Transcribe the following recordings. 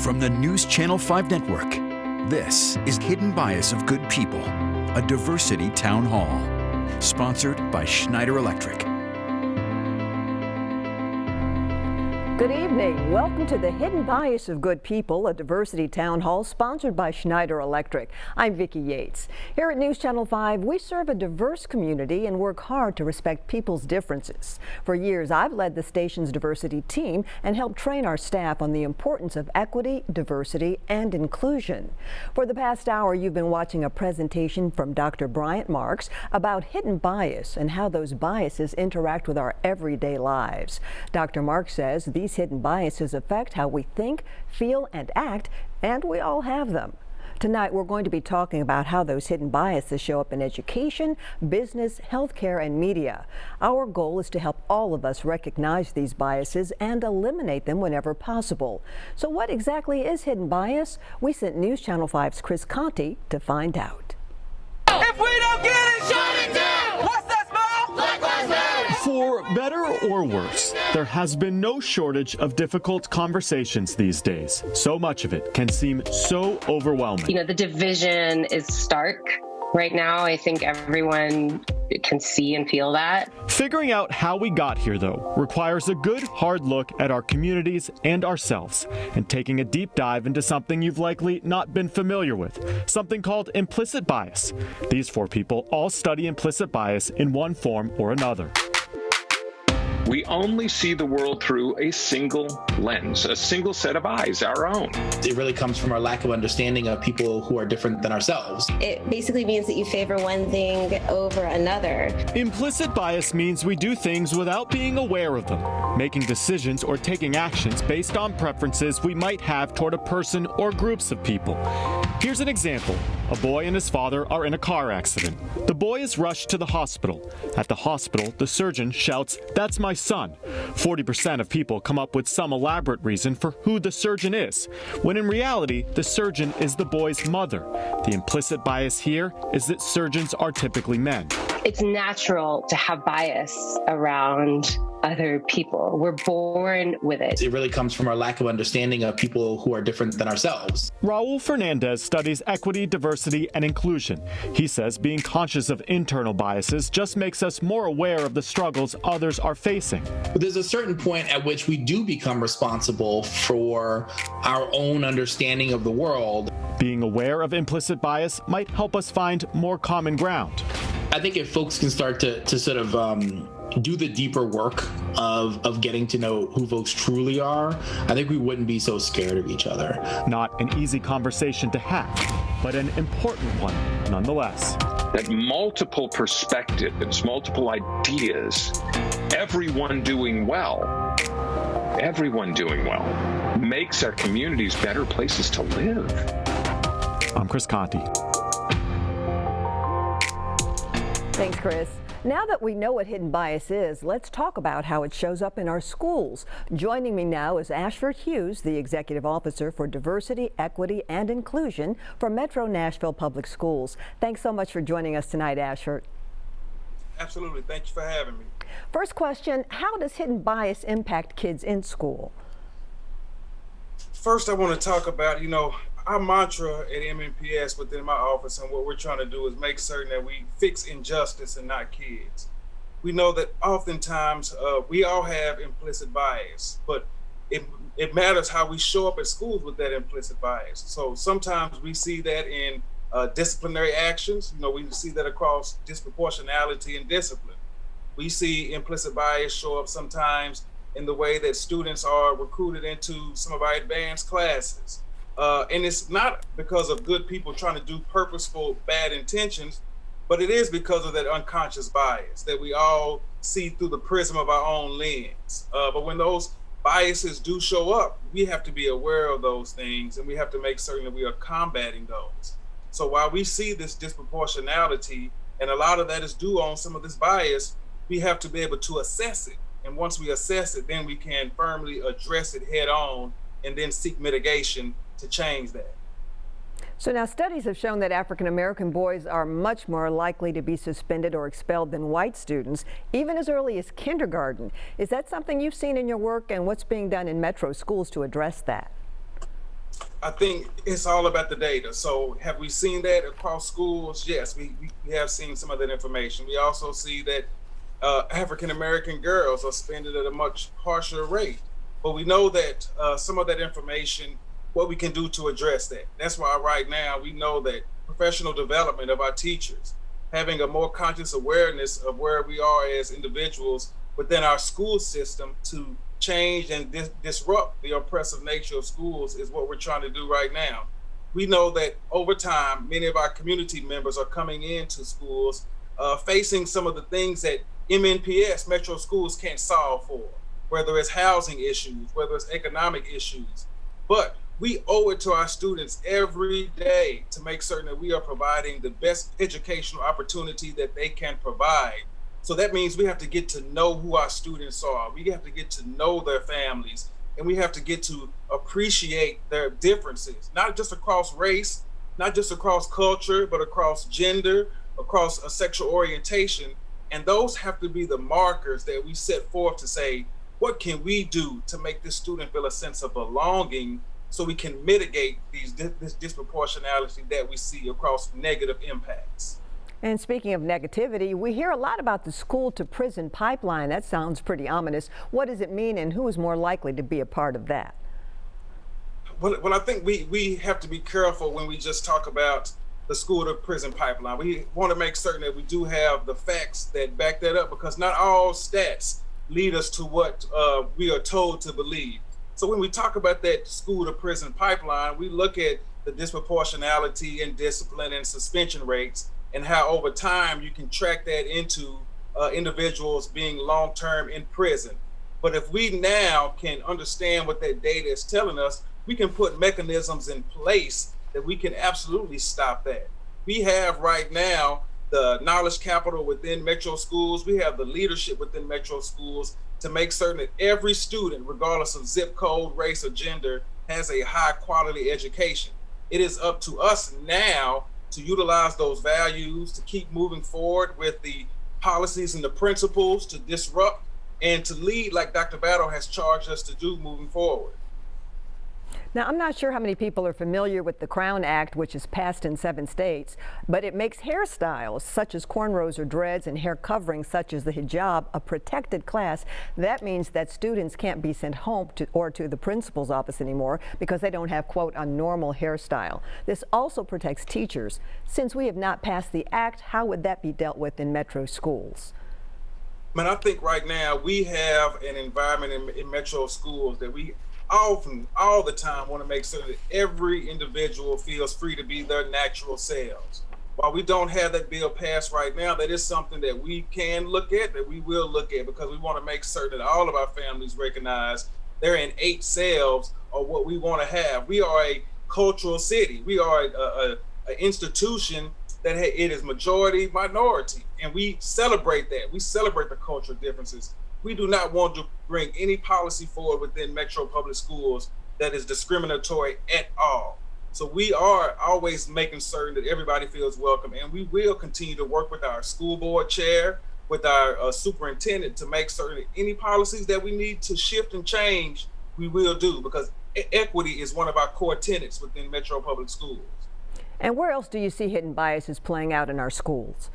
From the News Channel 5 network, this is Hidden Bias of Good People, a diversity town hall, sponsored by Schneider Electric. Good evening. Welcome to the Hidden Bias of Good People, a diversity town hall sponsored by Schneider Electric. I'm Vicki Yates. Here at News Channel 5, we serve a diverse community and work hard to respect people's differences. For years, I've led the station's diversity team and helped train our staff on the importance of equity, diversity, and inclusion. For the past hour, you've been watching a presentation from Dr. Bryant Marks about hidden bias and how those biases interact with our everyday lives. Dr. Marks says these hidden biases affect how we think, feel, and act, and we all have them. Tonight, we're going to be talking about how those hidden biases show up in education, business, healthcare, and media. Our goal is to help all of us recognize these biases and eliminate them whenever possible. So what exactly is hidden bias? We sent News Channel 5's Chris Conti to find out. If we don't get it, shut it down! What's that smell? Black Lives Matter! For better or worse, there has been no shortage of difficult conversations these days. So much of it can seem so overwhelming. You know, the division is stark right now. I think everyone can see and feel that. Figuring out how we got here, though, requires a good, hard look at our communities and ourselves, and taking a deep dive into something you've likely not been familiar with, something called implicit bias. These four people all study implicit bias in one form or another. We only see the world through a single lens, a single set of eyes, our own. It really comes from our lack of understanding of people who are different than ourselves. It basically means that you favor one thing over another. Implicit bias means we do things without being aware of them, making decisions or taking actions based on preferences we might have toward a person or groups of people. Here's an example. A boy and his father are in a car accident. The boy is rushed to the hospital. At the hospital, the surgeon shouts, "That's my son." 40% of people come up with some elaborate reason for who the surgeon is, when in reality, the surgeon is the boy's mother. The implicit bias here is that surgeons are typically men. It's natural to have bias around other people. We're born with it. It really comes from our lack of understanding of people who are different than ourselves. Raul Fernandez studies equity, diversity, and inclusion. He says being conscious of internal biases just makes us more aware of the struggles others are facing. But there's a certain point at which we do become responsible for our own understanding of the world. Being aware of implicit bias might help us find more common ground. I think if folks can start to sort of do the deeper work of getting to know who folks truly are, I think we wouldn't be so scared of each other. Not an easy conversation to have, but an important one nonetheless. That multiple perspectives, multiple ideas, everyone doing well, makes our communities better places to live. I'm Chris Conti. Thanks, Chris. Now that we know what hidden bias is, let's talk about how it shows up in our schools. Joining me now is Ashford Hughes, the Executive Officer for Diversity, Equity, and Inclusion for Metro Nashville Public Schools. Thanks so much for joining us tonight, Ashford. Absolutely. Thank you for having me. First question, how does hidden bias impact kids in school? First, I want to talk about, our mantra at MNPS within my office, and what we're trying to do is make certain that we fix injustice and not kids. We know that oftentimes we all have implicit bias, but it matters how we show up at schools with that implicit bias. So sometimes we see that in disciplinary actions. We see that across disproportionality and discipline. We see implicit bias show up sometimes in the way that students are recruited into some of our advanced classes. And it's not because of good people trying to do purposeful bad intentions, but it is because of that unconscious bias that we all see through the prism of our own lens. But when those biases do show up, we have to be aware of those things, and we have to make certain that we are combating those. So while we see this disproportionality, and a lot of that is due on some of this bias, we have to be able to assess it. And once we assess it, then we can firmly address it head on and then seek mitigation to change that. So now studies have shown that African American boys are much more likely to be suspended or expelled than white students, even as early as kindergarten. Is that something you've seen in your work, and what's being done in Metro schools to address that? I think it's all about the data. So have we seen that across schools? Yes, we have seen some of that information. We also see that African-American girls are spending at a much harsher rate. But we know that some of that information, what we can do to address that. That's why right now we know that professional development of our teachers, having a more conscious awareness of where we are as individuals within our school system to change and disrupt the oppressive nature of schools is what we're trying to do right now. We know that over time, many of our community members are coming into schools facing some of the things that MNPS, Metro Schools, can't solve for, whether it's housing issues, whether it's economic issues. But we owe it to our students every day to make certain that we are providing the best educational opportunity that they can provide. So that means we have to get to know who our students are. We have to get to know their families, and we have to get to appreciate their differences, not just across race, not just across culture, but across gender, across a sexual orientation. And those have to be the markers that we set forth to say, what can we do to make this student feel a sense of belonging so we can mitigate this disproportionality that we see across negative impacts? And speaking of negativity, we hear a lot about the school to prison pipeline. That sounds pretty ominous. What does it mean, and who is more likely to be a part of that? Well, I think we have to be careful when we just talk about the school to prison pipeline. We want to make certain that we do have the facts that back that up, because not all stats lead us to what we are told to believe. So when we talk about that school to prison pipeline, we look at the disproportionality in discipline and suspension rates, and how over time you can track that into individuals being long-term in prison. But if we now can understand what that data is telling us, we can put mechanisms in place that we can absolutely stop that. We have right now the knowledge capital within Metro Schools. We have the leadership within Metro Schools to make certain that every student, regardless of zip code, race, or gender, has a high quality education. It is up to us now to utilize those values, to keep moving forward with the policies and the principles, to disrupt and to lead like Dr. Battle has charged us to do moving forward. Now, I'm not sure how many people are familiar with the Crown Act, which is passed in 7 states, but it makes hairstyles such as cornrows or dreads and hair coverings such as the hijab a protected class. That means that students can't be sent home to the principal's office anymore because they don't have, quote, a normal hairstyle. This also protects teachers. Since we have not passed the act, how would that be dealt with in Metro schools? Man, I think right now we have an environment in Metro Schools that we often, all the time, want to make sure that every individual feels free to be their natural selves. While we don't have that bill passed right now, that is something that we can look at, that we will look at, because we want to make certain that all of our families recognize their innate selves are what we want to have. We are a cultural city. We are an institution that it is majority minority, and we celebrate that. We celebrate the cultural differences. We do not want to bring any policy forward within Metro Public Schools that is discriminatory at all. So we are always making certain that everybody feels welcome, and we will continue to work with our school board chair, with our superintendent, to make certain that any policies that we need to shift and change, we will do, because equity is one of our core tenets within Metro Public Schools. And where else do you see hidden biases playing out in our schools?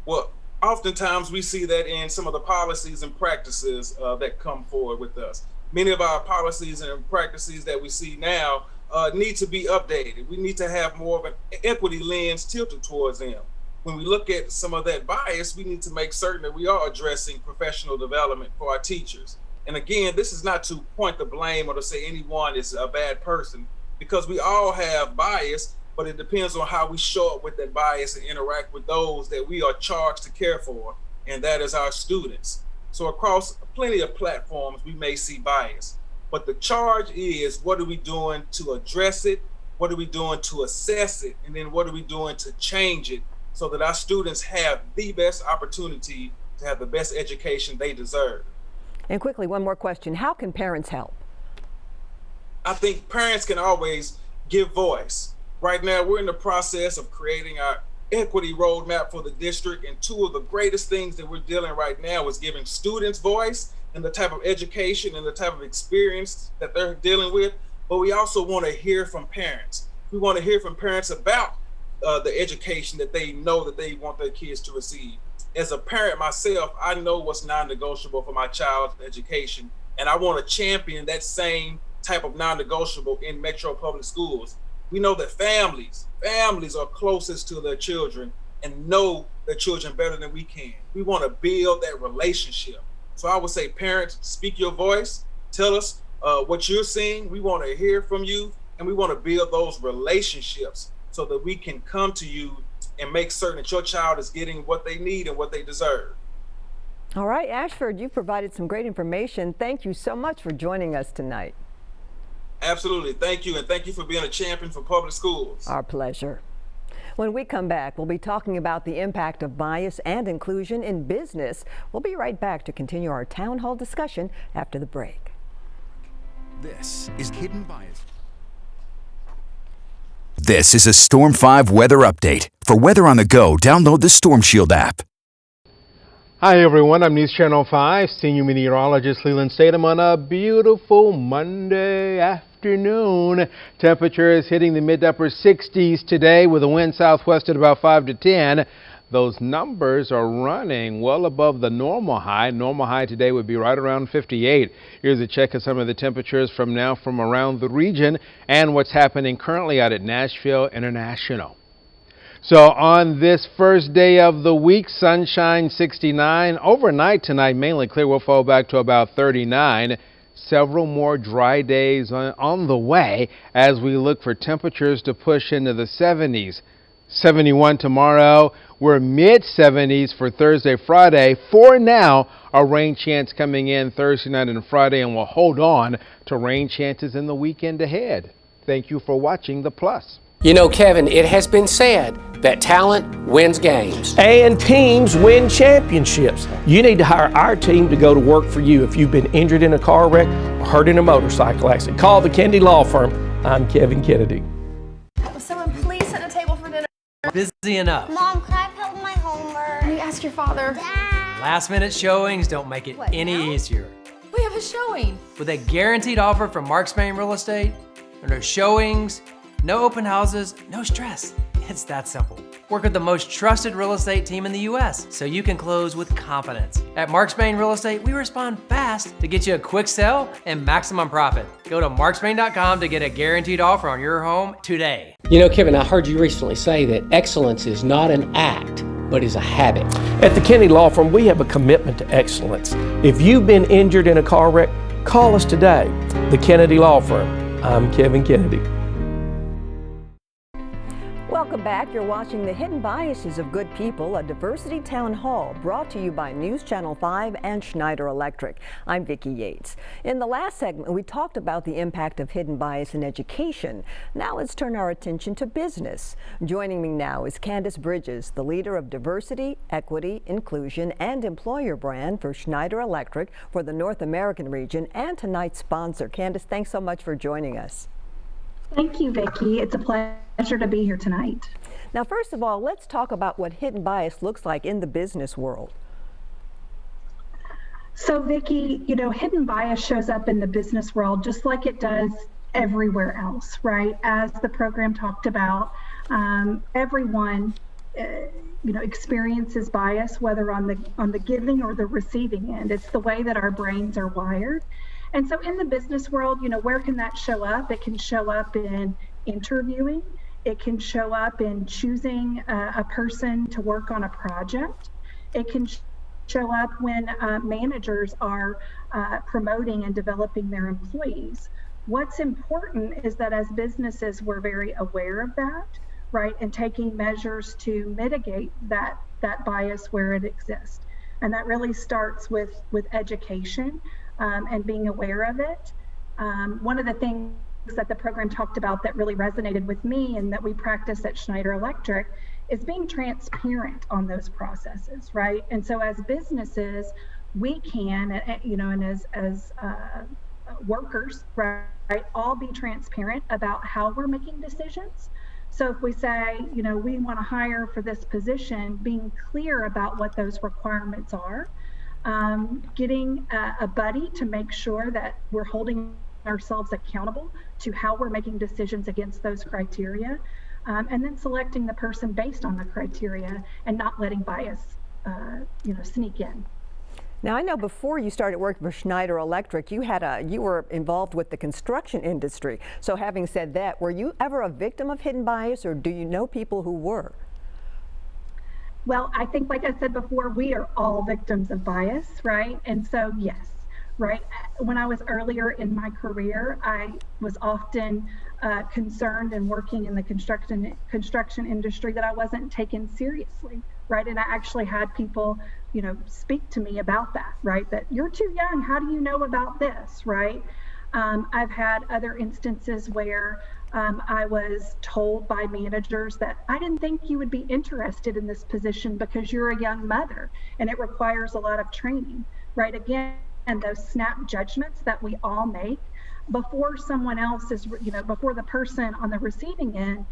Well, oftentimes we see that in some of the policies and practices that come forward with us. Many of our policies and practices that we see now need to be updated. We need to have more of an equity lens tilted towards them. When we look at some of that bias, we need to make certain that we are addressing professional development for our teachers. And again, this is not to point the blame or to say anyone is a bad person, because we all have bias, but it depends on how we show up with that bias and interact with those that we are charged to care for, and that is our students. So across plenty of platforms, we may see bias, but the charge is, what are we doing to address it? What are we doing to assess it? And then what are we doing to change it so that our students have the best opportunity to have the best education they deserve? And quickly, one more question. How can parents help? I think parents can always give voice. Right now, we're in the process of creating our equity roadmap for the district, and two of the greatest things that we're dealing right now is giving students voice and the type of education and the type of experience that they're dealing with, but we also want to hear from parents. We want to hear from parents about the education that they know that they want their kids to receive. As a parent myself, I know what's non-negotiable for my child's education, and I want to champion that same type of non-negotiable in Metro Public Schools. We know that families are closest to their children and know their children better than we can. We want to build that relationship. So I would say, parents, speak your voice. Tell us what you're seeing. We want to hear from you, and we want to build those relationships so that we can come to you and make certain that your child is getting what they need and what they deserve. All right, Ashford, you've provided some great information. Thank you so much for joining us tonight. Absolutely. Thank you, and thank you for being a champion for public schools. Our pleasure. When we come back, we'll be talking about the impact of bias and inclusion in business. We'll be right back to continue our town hall discussion after the break. This is Hidden Bias. This is a Storm 5 weather update. For weather on the go, download the Storm Shield app. Hi everyone, I'm News Channel 5 senior meteorologist Leland Statham on a beautiful Monday afternoon. Temperatures hitting the mid to upper 60s today with a wind southwest at about 5 to 10. Those numbers are running well above the normal high. Normal high today would be right around 58. Here's a check of some of the temperatures from around the region and what's happening currently out at Nashville International. So on this first day of the week, sunshine 69. Overnight tonight, mainly clear. We'll fall back to about 39. Several more dry days on the way as we look for temperatures to push into the 70s. 71 tomorrow. We're mid-70s for Thursday, Friday. For now, a rain chance coming in Thursday night and Friday, and we'll hold on to rain chances in the weekend ahead. Thank you for watching The Plus. You know, Kevin, it has been said that talent wins games. And teams win championships. You need to hire our team to go to work for you if you've been injured in a car wreck or hurt in a motorcycle accident. Call the Kennedy Law Firm. I'm Kevin Kennedy. Will someone please set a table for dinner? Busy enough. Mom, can I help with my homework? Can you ask your father? Dad. Last minute showings don't make it any easier. We have a showing. With a guaranteed offer from Mark Spain Real Estate, no showings, no open houses, no stress. It's that simple. Work with the most trusted real estate team in the U.S. so you can close with confidence. At Mark Spain Real Estate, we respond fast to get you a quick sell and maximum profit. Go to markspain.com to get a guaranteed offer on your home today. You know, Kevin, I heard you recently say that excellence is not an act, but is a habit. At the Kennedy Law Firm, we have a commitment to excellence. If you've been injured in a car wreck, call us today. The Kennedy Law Firm. I'm Kevin Kennedy. Welcome back. You're watching The Hidden Biases of Good People, a diversity town hall brought to you by News Channel 5 and Schneider Electric. I'm Vicki Yates. In the last segment, we talked about the impact of hidden bias in education. Now let's turn our attention to business. Joining me now is Candace Bridges, the leader of Diversity, Equity, Inclusion, and Employer Brand for Schneider Electric for the North American region and tonight's sponsor. Candace, thanks so much for joining us. Thank you, Vicki. It's a pleasure to be here tonight. Now, first of all, let's talk about what hidden bias looks like in the business world. So, Vicki, you know, hidden bias shows up in the business world just like it does everywhere else, right? As the program talked about, everyone, experiences bias, whether on the giving or the receiving end. It's the way that our brains are wired. And so in the business world, you know, where can that show up? It can show up in interviewing. It can show up in choosing a person to work on a project. It can show up when managers are promoting and developing their employees. What's important is that as businesses, we're very aware of that, right? And taking measures to mitigate that bias where it exists. And that really starts with education. And being aware of it. One of the things that the program talked about that really resonated with me and that we practice at Schneider Electric is being transparent on those processes, right? And so as businesses, we can, and as workers, right, all be transparent about how we're making decisions. So if we say, you know, we want to hire for this position, being clear about what those requirements are, getting a buddy to make sure that we're holding ourselves accountable to how we're making decisions against those criteria, and then selecting the person based on the criteria and not letting bias, sneak in. Now, I know before you started working for Schneider Electric, you were involved with the construction industry. So having said that, were you ever a victim of hidden bias, or do you know people who were? Well, I think, like I said before, we are all victims of bias, right? And so, yes, right. When I was earlier in my career, I was often concerned and working in the construction industry that I wasn't taken seriously, right? And I actually had people, speak to me about that, right? That you're too young. How do you know about this, right? I've had other instances where I was told by managers that I didn't think you would be interested in this position because you're a young mother and it requires a lot of training, right? Again, and those snap judgments that we all make before someone else is, before the person on the receiving end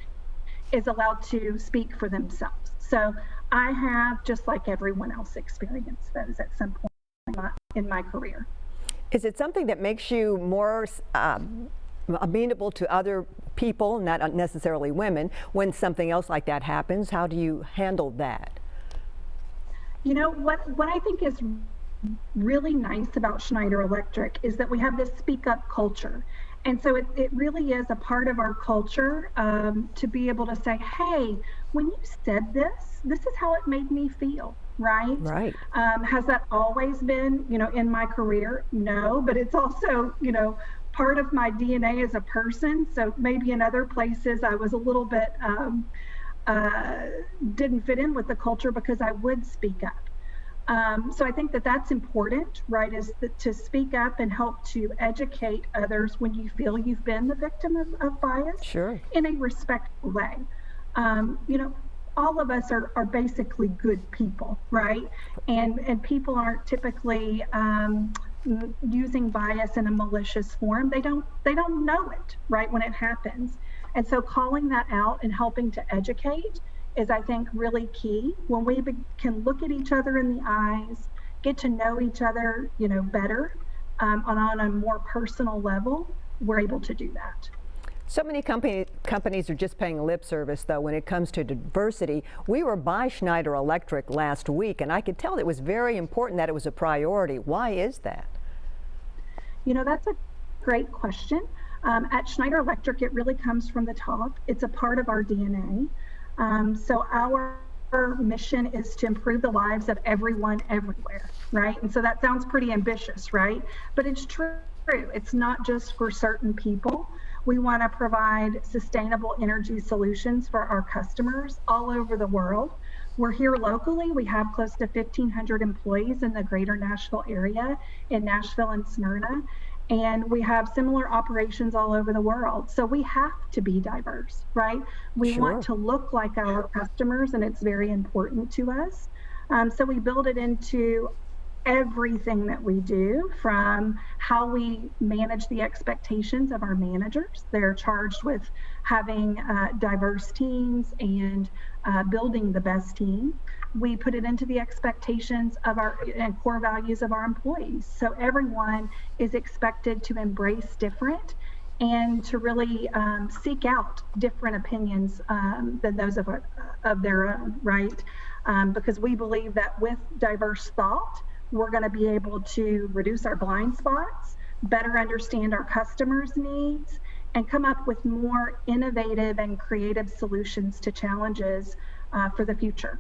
is allowed to speak for themselves. So I have, just like everyone else, experienced those at some point in my career. Is it something that makes you more amenable to other people, not necessarily women, when something else like that happens? How do you handle that? What I think is really nice about Schneider Electric is that we have this speak up culture. And so it really is a part of our culture to be able to say, hey, when you said this is how it made me feel, right? Right. Has that always been, in my career? No, but it's also, part of my DNA as a person. So maybe in other places I was a little bit, didn't fit in with the culture because I would speak up. So I think that that's important, right, is to speak up and help to educate others when you feel you've been the victim of bias. Sure. In a respectful way. All of us are basically good people, right? And people aren't typically using bias in a malicious form. They don't know it, right, when it happens. And so calling that out and helping to educate is, I think, really key. When we can look at each other in the eyes, get to know each other, better on a more personal level, we're able to do that. So many companies are just paying lip service, though, when it comes to diversity. We were by Schneider Electric last week, and I could tell it was very important that it was a priority. Why is that? That's a great question. At Schneider Electric, it really comes from the top. It's a part of our DNA. So our mission is to improve the lives of everyone everywhere, right? And so that sounds pretty ambitious, right? But it's true. It's not just for certain people. We want to provide sustainable energy solutions for our customers all over the world. We're here locally. We have close to 1,500 employees in the greater Nashville area, in Nashville and Smyrna. And we have similar operations all over the world. So we have to be diverse, right? We want to look like our customers, and it's very important to us. So we build it into everything that we do, from how we manage the expectations of our managers. They're charged with having diverse teams and building the best team. We put it into the expectations of our and core values of our employees. So everyone is expected to embrace different and to really seek out different opinions than those of their own, right? Because we believe that with diverse thought, we're going to be able to reduce our blind spots, better understand our customers' needs, and come up with more innovative and creative solutions to challenges for the future.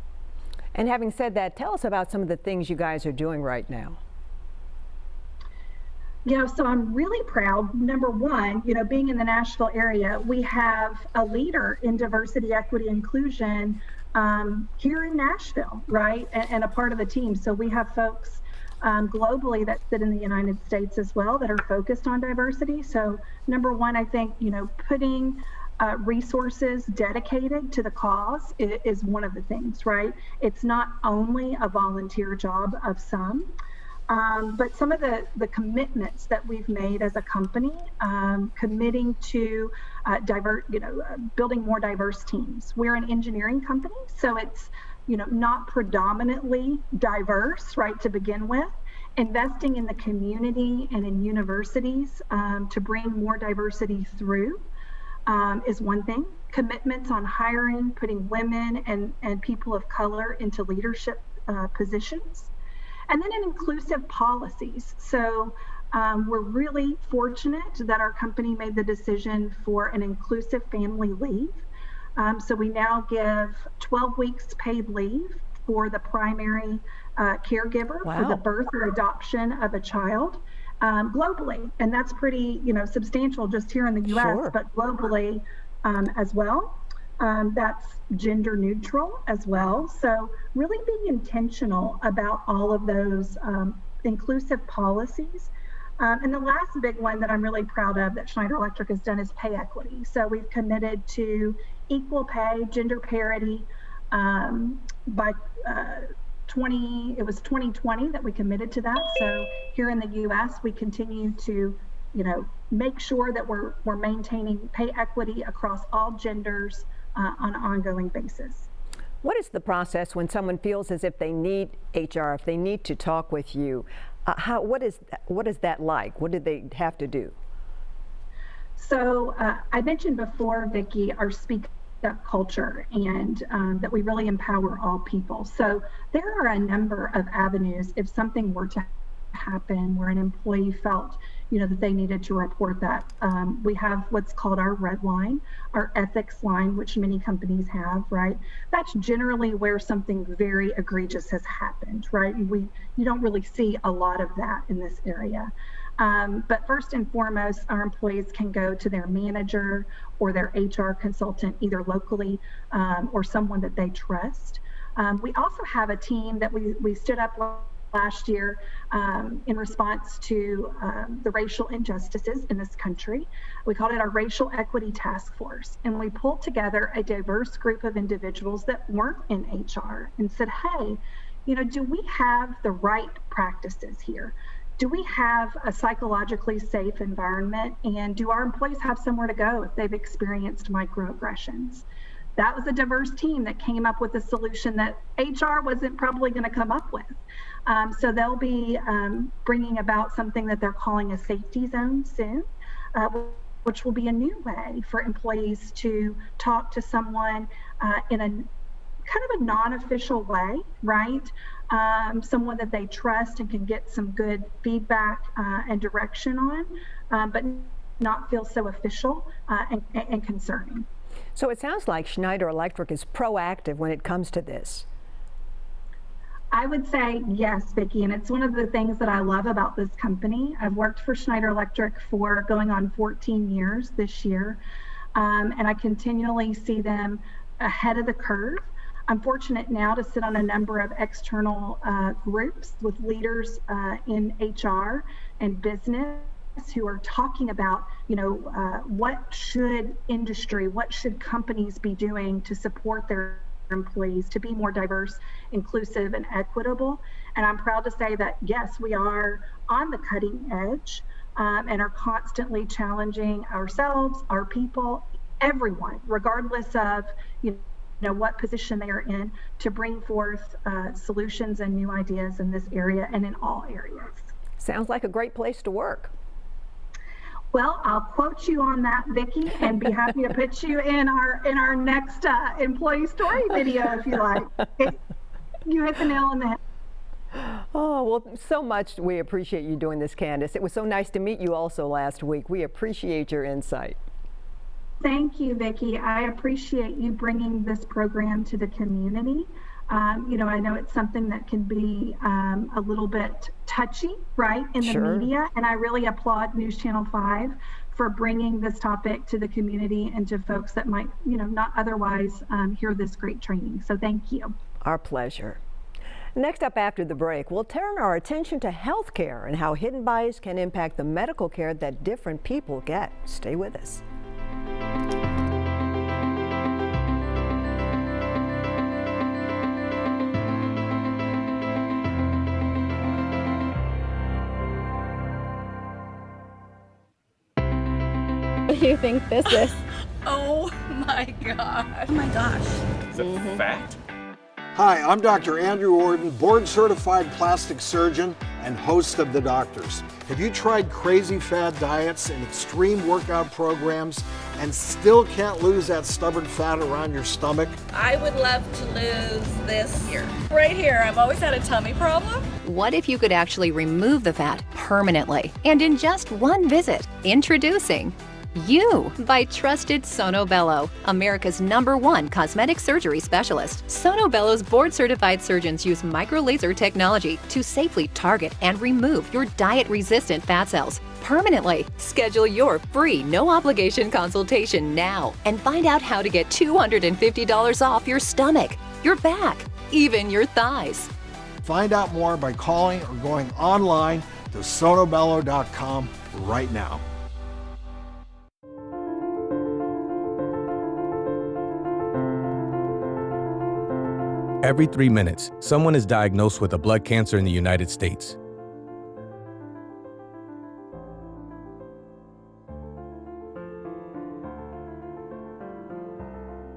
And having said that, tell us about some of the things you guys are doing right now. So I'm really proud. Number one, being in the Nashville area, we have a leader in diversity, equity, inclusion here in Nashville, right? And a part of the team. So we have folks globally that sit in the United States as well that are focused on diversity. So number one, I think, putting resources dedicated to the cause is one of the things, right? It's not only a volunteer job of some, but some of the commitments that we've made as a company, committing to building more diverse teams. We're an engineering company, so it's not predominantly diverse, right, to begin with. Investing in the community and in universities to bring more diversity through is one thing. Commitments on hiring, putting women and people of color into leadership positions. And then in inclusive policies. So we're really fortunate that our company made the decision for an inclusive family leave. So we now give 12 weeks paid leave for the primary caregiver for the birth or adoption of a child globally. And that's pretty, substantial just here in the US, but globally as well. That's gender neutral as well. So really being intentional about all of those inclusive policies. And the last big one that I'm really proud of that Schneider Electric has done is pay equity. So we've committed to equal pay, gender parity by 2020 that we committed to that. So here in the US, we continue to, make sure that we're maintaining pay equity across all genders on an ongoing basis. What is the process when someone feels as if they need HR, if they need to talk with you? What is that like? What do they have to do? So I mentioned before, Vicki, our Speak Up culture and that we really empower all people. So there are a number of avenues if something were to happen where an employee felt that they needed to report that. We have what's called our red line, our ethics line, which many companies have, right? That's generally where something very egregious has happened, right? And you don't really see a lot of that in this area. But first and foremost, our employees can go to their manager or their HR consultant, either locally or someone that they trust. We also have a team that we stood up last year in response to the racial injustices in this country. We called it our Racial Equity Task Force. And we pulled together a diverse group of individuals that weren't in HR and said, hey, do we have the right practices here? Do we have a psychologically safe environment? And do our employees have somewhere to go if they've experienced microaggressions? That was a diverse team that came up with a solution that HR wasn't probably going to come up with. So they'll be bringing about something that they're calling a safety zone soon, which will be a new way for employees to talk to someone in a kind of a non-official way, right? Someone that they trust and can get some good feedback and direction on, but not feel so official and concerning. So it sounds like Schneider Electric is proactive when it comes to this. I would say yes, Vicki, and it's one of the things that I love about this company. I've worked for Schneider Electric for going on 14 years this year, and I continually see them ahead of the curve. I'm fortunate now to sit on a number of external groups with leaders in HR and business who are talking about, what should companies be doing to support their employees to be more diverse, inclusive, and equitable. And I'm proud to say that, yes, we are on the cutting edge and are constantly challenging ourselves, our people, everyone, regardless of, what position they are in, to bring forth solutions and new ideas in this area and in all areas. Sounds like a great place to work. Well, I'll quote you on that, Vicki, and be happy to put you in our next employee story video if you like. You hit the nail on the head. Oh, well, so much we appreciate you doing this, Candace. It was so nice to meet you also last week. We appreciate your insight. Thank you, Vicki. I appreciate you bringing this program to the community. I know it's something that can be a little bit touchy, right, in the media, and I really applaud News Channel 5 for bringing this topic to the community and to folks that might, not otherwise hear this great training. So thank you. Our pleasure. Next up after the break, we'll turn our attention to healthcare and how hidden bias can impact the medical care that different people get. Stay with us. What do you think this is? Oh my gosh. Oh my gosh. Is it fat? Hi, I'm Dr. Andrew Orden, board-certified plastic surgeon and host of The Doctors. Have you tried crazy fad diets and extreme workout programs and still can't lose that stubborn fat around your stomach? I would love to lose this here. Right here, I've always had a tummy problem. What if you could actually remove the fat permanently and in just one visit? Introducing You by trusted Sono Bello, America's #1 cosmetic surgery specialist. Sono Bello's board-certified surgeons use micro-laser technology to safely target and remove your diet-resistant fat cells permanently. Schedule your free, no-obligation consultation now and find out how to get $250 off your stomach, your back, even your thighs. Find out more by calling or going online to sonobello.com right now. Every 3 minutes, someone is diagnosed with a blood cancer in the United States.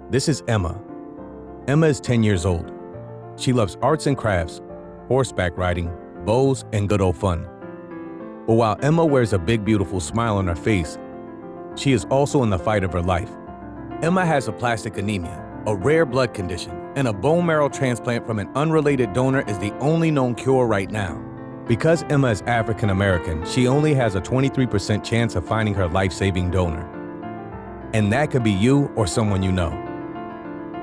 This is Emma. Emma is 10 years old. She loves arts and crafts, horseback riding, bows, and good old fun. But while Emma wears a big, beautiful smile on her face, she is also in the fight of her life. Emma has aplastic anemia, a rare blood condition, and a bone marrow transplant from an unrelated donor is the only known cure right now. Because Emma is African American, she only has a 23% chance of finding her life-saving donor. And that could be you or someone you know.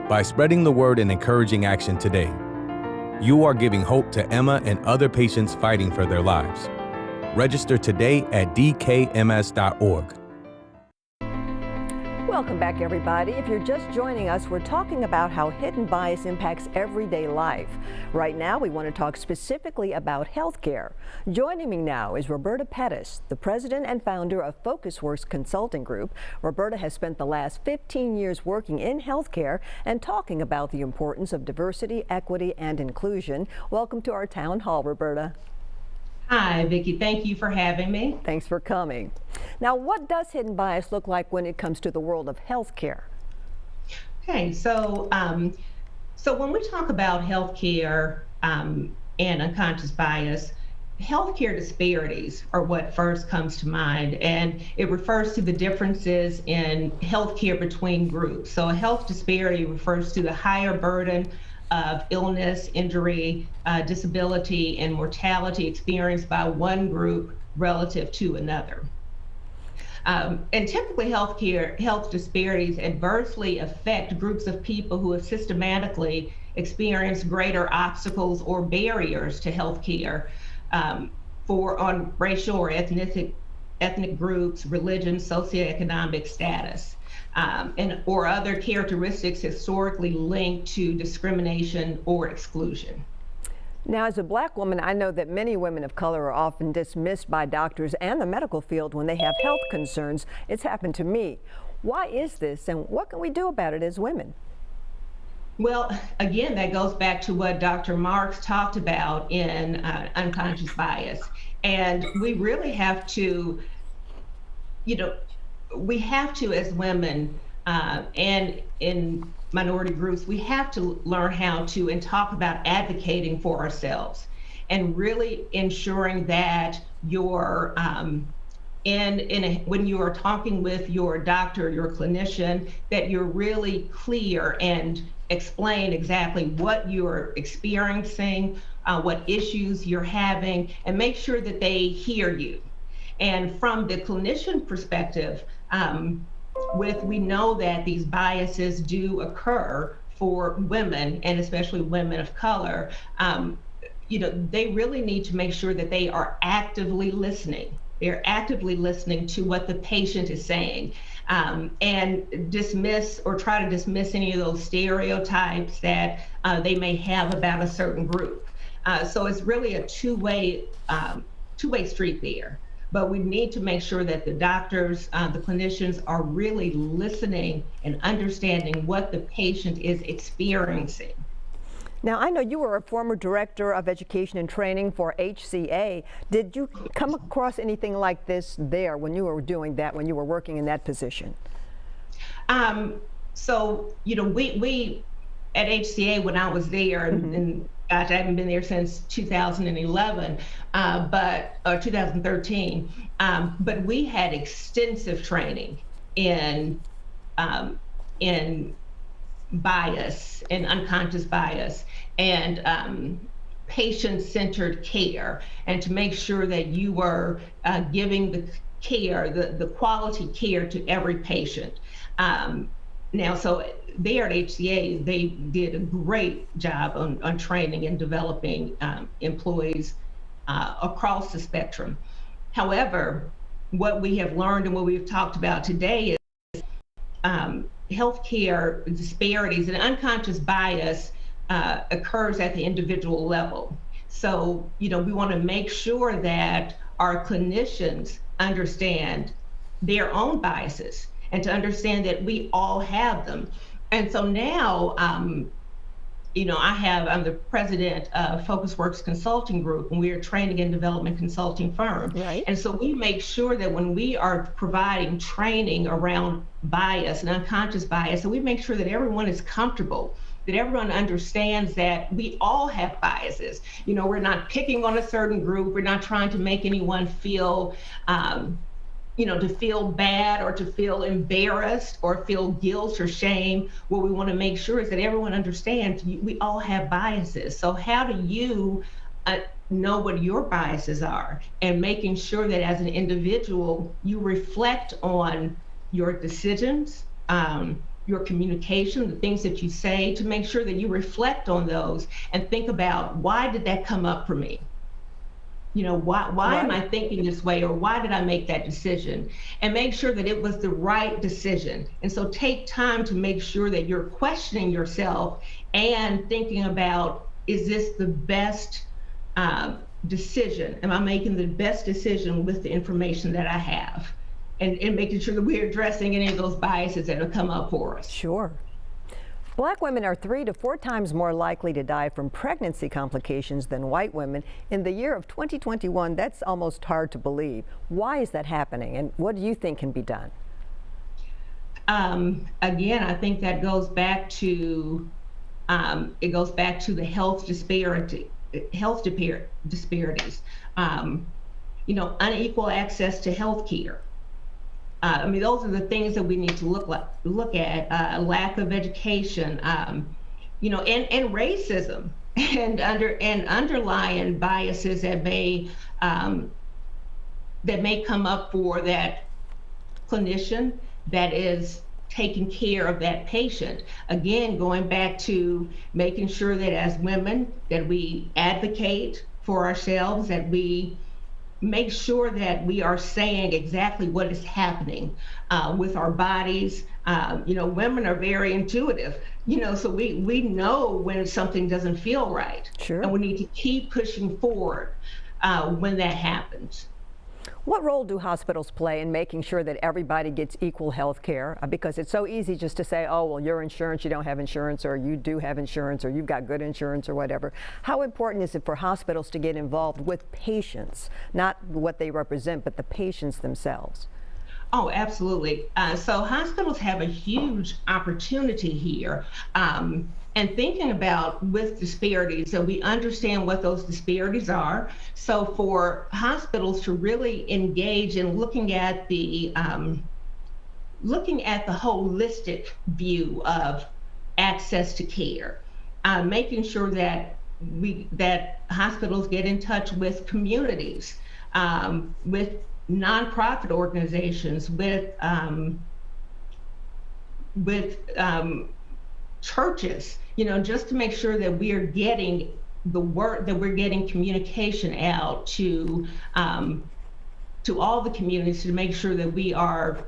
By spreading the word and encouraging action today, you are giving hope to Emma and other patients fighting for their lives. Register today at dkms.org. Welcome back, everybody. If you're just joining us, we're talking about how hidden bias impacts everyday life. Right now, we want to talk specifically about healthcare. Joining me now is Roberta Pettis, the president and founder of FocusWorks Consulting Group. Roberta has spent the last 15 years working in healthcare and talking about the importance of diversity, equity, and inclusion. Welcome to our town hall, Roberta. Hi, Vicki. Thank you for having me. Thanks for coming. Now, what does hidden bias look like when it comes to the world of healthcare? Okay, so when we talk about healthcare and unconscious bias, healthcare disparities are what first comes to mind, and it refers to the differences in healthcare between groups. So a health disparity refers to the higher burden of illness, injury, disability, and mortality experienced by one group relative to another. And typically health disparities adversely affect groups of people who have systematically experienced greater obstacles or barriers to healthcare on racial or ethnic groups, religion, socioeconomic status. Or other characteristics historically linked to discrimination or exclusion. Now, as a Black woman, I know that many women of color are often dismissed by doctors and the medical field when they have health concerns. It's happened to me. Why is this, and what can we do about it as women? Well, again, that goes back to what Dr. Marks talked about in unconscious bias. And we really have to, we have to, as women and in minority groups, we have to learn how to and talk about advocating for ourselves and really ensuring that you're when you are talking with your doctor, your clinician, that you're really clear and explain exactly what you're experiencing, what issues you're having, and make sure that they hear you. And from the clinician perspective, we know that these biases do occur for women, and especially women of color. They really need to make sure that they are actively listening. They're actively listening to what the patient is saying, and dismiss or try to dismiss any of those stereotypes that they may have about a certain group. So it's really a two-way street there. But we need to make sure that the doctors, the clinicians are really listening and understanding what the patient is experiencing. Now, I know you were a former director of education and training for HCA. Did you come across anything like this there when you were doing that, when you were working in that position? So, we at HCA when I was there, and gosh, I haven't been there since 2011, or 2013. But we had extensive training in bias and unconscious bias and patient-centered care, and to make sure that you were giving the care, the quality care to every patient. Now, so there at HCA, they did a great job on training and developing employees across the spectrum. However, what we have learned and what we've talked about today is healthcare disparities and unconscious bias occurs at the individual level. So, we want to make sure that our clinicians understand their own biases and to understand that we all have them. And so now, I'm the president of FocusWorks Consulting Group, and we are a training and development consulting firm. Right. And so we make sure that when we are providing training around bias and unconscious bias, so we make sure that everyone is comfortable, that everyone understands that we all have biases. We're not picking on a certain group. We're not trying to make anyone feel, to feel bad or to feel embarrassed or feel guilt or shame. What we want to make sure is that everyone understands we all have biases. So how do you know what your biases are, and making sure that as an individual, you reflect on your decisions, your communication, the things that you say, to make sure that you reflect on those and think about, why did that come up for me? Why am I thinking this way, or why did I make that decision? And make sure that it was the right decision. And so take time to make sure that you're questioning yourself and thinking about, is this the best decision? Am I making the best decision with the information that I have? And making sure that we're addressing any of those biases that have come up for us. Sure. Black women are 3 to 4 times more likely to die from pregnancy complications than white women. In the year of 2021, that's almost hard to believe. Why is that happening, and what do you think can be done? Again, I think that goes back to the health disparities. Unequal access to health care. Those are the things that we need to look at. Lack of education, and racism, and underlying biases that may come up for that clinician that is taking care of that patient. Again, going back to making sure that as women that we advocate for ourselves, that we make sure that we are saying exactly what is happening with our bodies. Women are very intuitive, so we know when something doesn't feel right. Sure. And we need to keep pushing forward when that happens. What role do hospitals play in making sure that everybody gets equal health care? Because it's so easy just to say, oh, well, your insurance, you don't have insurance, or you do have insurance, or you've got good insurance, or whatever. How important is it for hospitals to get involved with patients, not what they represent, but the patients themselves? Oh, absolutely. So hospitals have a huge opportunity here. And thinking about with disparities, so we understand what those disparities are. So for hospitals to really engage in looking at the holistic view of access to care, making sure that hospitals get in touch with communities, with nonprofit organizations, with churches, just to make sure that we are getting the work, that we're getting communication out to all the communities, to make sure that we are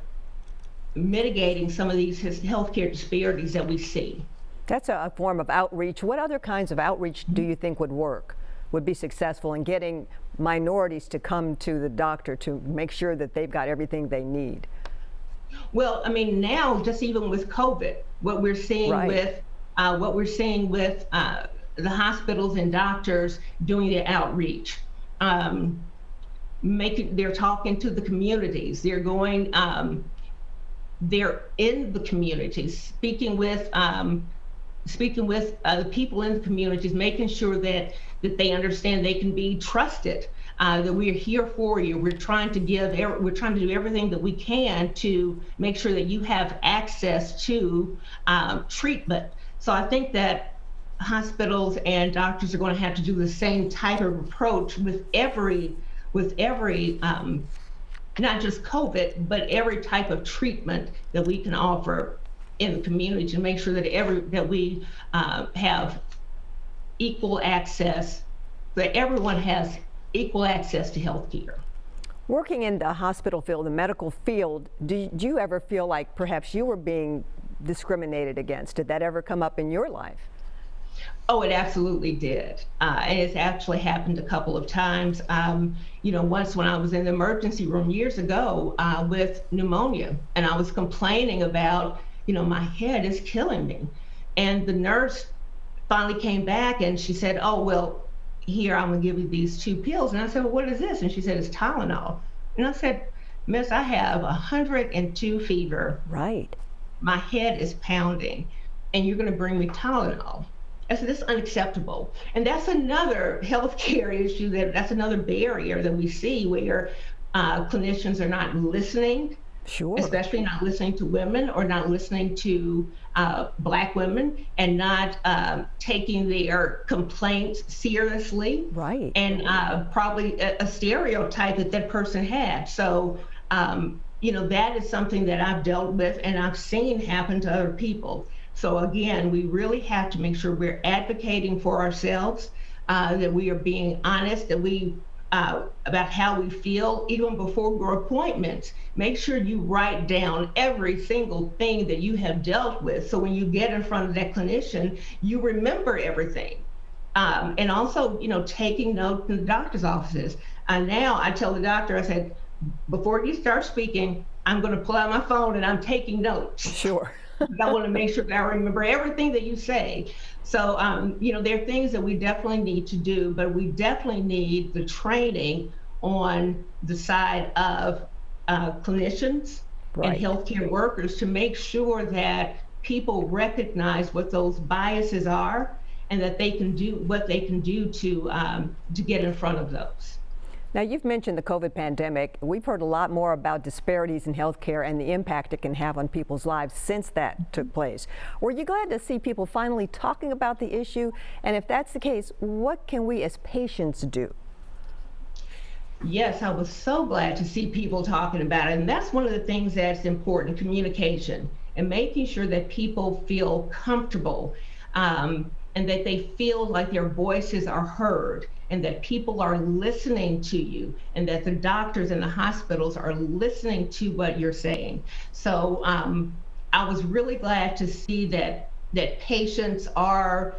mitigating some of these healthcare disparities that we see. That's a form of outreach. What other kinds of outreach do you think would be successful in getting minorities to come to the doctor to make sure that they've got everything they need? Well, now, just even with COVID, what we're seeing with the hospitals and doctors doing the outreach, they're talking to the communities. They're going, they're in the communities, speaking with speaking with the people in the communities, making sure that they understand they can be trusted, that we are here for you. We're trying to do everything that we can to make sure that you have access to treatment. So I think that hospitals and doctors are going to have to do the same type of approach with every not just COVID, but every type of treatment that we can offer in the community to make sure that we have equal access, that everyone has equal access to health care. Working in the hospital field, the medical field, did you ever feel like perhaps you were being discriminated against? Did that ever come up in your life? Oh, it absolutely did. And it's actually happened a couple of times. Once when I was in the emergency room years ago with pneumonia, and I was complaining about, my head is killing me. And the nurse finally came back and she said, oh, well, here, I'm gonna give you these 2 pills. And I said, well, what is this? And she said, it's Tylenol. And I said, Miss, I have 102 fever. Right. My head is pounding, and you're gonna bring me Tylenol. I said, this is unacceptable. And that's another healthcare issue, that's another barrier that we see where clinicians are not listening, especially not listening to women or not listening to Black women, and not taking their complaints seriously. Right. And probably a stereotype that person had. So, that is something that I've dealt with and I've seen happen to other people. So again, we really have to make sure we're advocating for ourselves, that we are being honest, that we about how we feel even before your appointments. Make sure you write down every single thing that you have dealt with, so when you get in front of that clinician, you remember everything. And also, taking notes in the doctor's offices. Now I tell the doctor, I said, before you start speaking, I'm going to pull out my phone and I'm taking notes. Sure. I want to make sure that I remember everything that you say. So, there are things that we definitely need to do, but we definitely need the training on the side of clinicians and healthcare workers to make sure that people recognize what those biases are and that they can do what they can do to get in front of those. Now, you've mentioned the COVID pandemic. We've heard a lot more about disparities in healthcare and the impact it can have on people's lives since that took place. Were you glad to see people finally talking about the issue? And if that's the case, what can we as patients do? Yes, I was so glad to see people talking about it. And that's one of the things that's important, communication, and making sure that people feel comfortable and that they feel like their voices are heard, and that people are listening to you, and that the doctors and the hospitals are listening to what you're saying. So I was really glad to see that patients are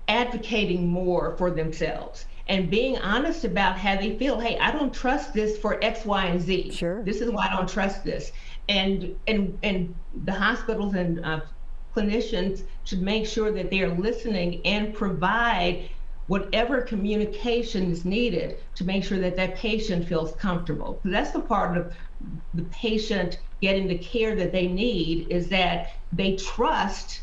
advocating more for themselves and being honest about how they feel. Hey, I don't trust this for X, Y, and Z. Sure. This is why I don't trust this. And the hospitals and clinicians should make sure that they are listening and provide whatever communication is needed to make sure that that patient feels comfortable. So that's the part of the patient getting the care that they need, is that they trust